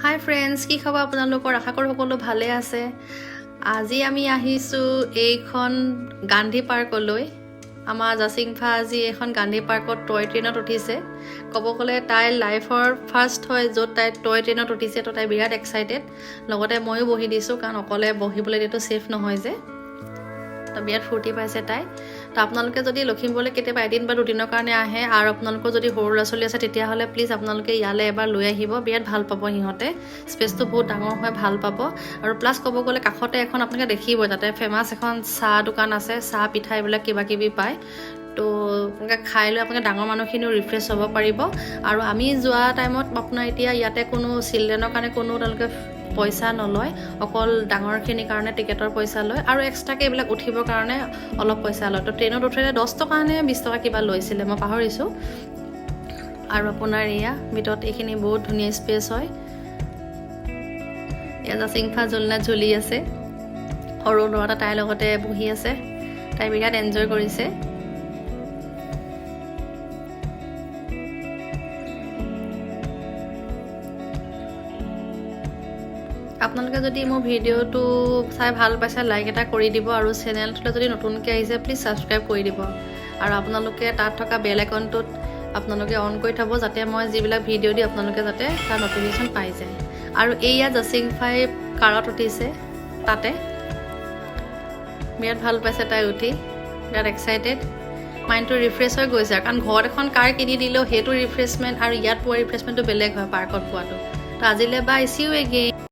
হাই friends, কি খবৰ আপোনালোকৰ? আশা কৰোঁ সকলো ভালে আছে। আজি আমি আহিছোঁ এইখন গান্ধী পাৰ্কলৈ। আমাৰ জাচিংফা আজি এইখন গান্ধী পাৰ্কত টয় ট্ৰেইনত উঠিছে। ক'ব গ'লে তাইৰ লাইফৰ ফাৰ্ষ্ট হয় য'ত তাই টয় ট্ৰেইনত উঠিছে, তো তাই বিৰাট এক্সাইটেড। লগতে ময়ো বহি দিছোঁ, কাৰণ অকলে বহিবলৈ দিয়াটো ছেফ নহয় যে। তো বিৰাট ফূৰ্তি পাইছে তাই। তো আপোনালোকে যদি লখিমপুৰলৈ কেতিয়াবা এদিন বা দুদিনৰ কাৰণে আহে আৰু আপোনালোকৰ যদি সৰু ল'ৰা ছোৱালী আছে, তেতিয়াহ'লে প্লিজ আপোনালোকে ইয়ালৈ এবাৰ লৈ আহিব। বিৰাট ভাল পাব সিহঁতে, স্পেচটো বহুত ডাঙৰ হয়, ভাল পাব। আৰু প্লাছ ক'ব গ'লে কাষতে এখন আপোনালোকে দেখিব, তাতে ফেমাছ এখন চাহ দোকান আছে, চাহ পিঠা এইবিলাক কিবা কিবি পায়। তো আপোনালোকে খাই লৈ আপোনালোকে ডাঙৰ মানুহখিনিও ৰিফ্ৰেছ হ'ব পাৰিব। আৰু আমি যোৱা টাইমত আপোনাৰ এতিয়া ইয়াতে কোনো চিলড্ৰেনৰ কাৰণে কোনো তেওঁলোকে পইচা নলয়, অকল ডাঙৰখিনিৰ কাৰণে টিকেটৰ পইচা লয়, আৰু এক্সট্ৰাকৈ এইবিলাক উঠিবৰ কাৰণে অলপ পইচা লয়। তো ট্ৰেইনত উঠিলে 10 টকা নে 20 টকা কিবা লৈছিলে, মই পাহৰিছোঁ। আৰু আপোনাৰ এয়া ভিতৰত এইখিনি বহুত ধুনীয়া স্পেচ হয়। এয়া জাচিংফা ঝুলনাত ঝুলি আছে, সৰু ল'ৰা এটা তাইৰ লগতে বহি আছে, তাই বিৰাট এনজয় কৰিছে। আপোনালোকে যদি মোৰ ভিডিঅ'টো চাই ভাল পাইছে, লাইক এটা কৰি দিব, আৰু চেনেলটোলৈ যদি নতুনকৈ আহিছে প্লিজ ছাবস্ক্ৰাইব কৰি দিব। আৰু আপোনালোকে তাত থকা বেল আইকনটোত আপোনালোকে অন কৰি থ'ব, যাতে মই যিবিলাক ভিডিঅ' দিওঁ আপোনালোকে যাতে তাৰ নটিফিকেশ্যন পাই যায়। আৰু এইয়া জাচিংফাই কাৰত উঠিছে, তাতে বিৰাট ভাল পাইছে তাই উঠি, বিৰাট এক্সাইটেড। মাইণ্ডটো ৰিফ্ৰেছ হৈ গৈছে, কাৰণ ঘৰত এখন কাৰ কিনি দিলেও সেইটো ৰিফ্ৰেছমেণ্ট আৰু ইয়াত পোৱা ৰিফ্ৰেছমেণ্টটো বেলেগ হয় পাৰ্কত পোৱাটো। তো আজিলৈ বাই, চি ইউ এগেইন।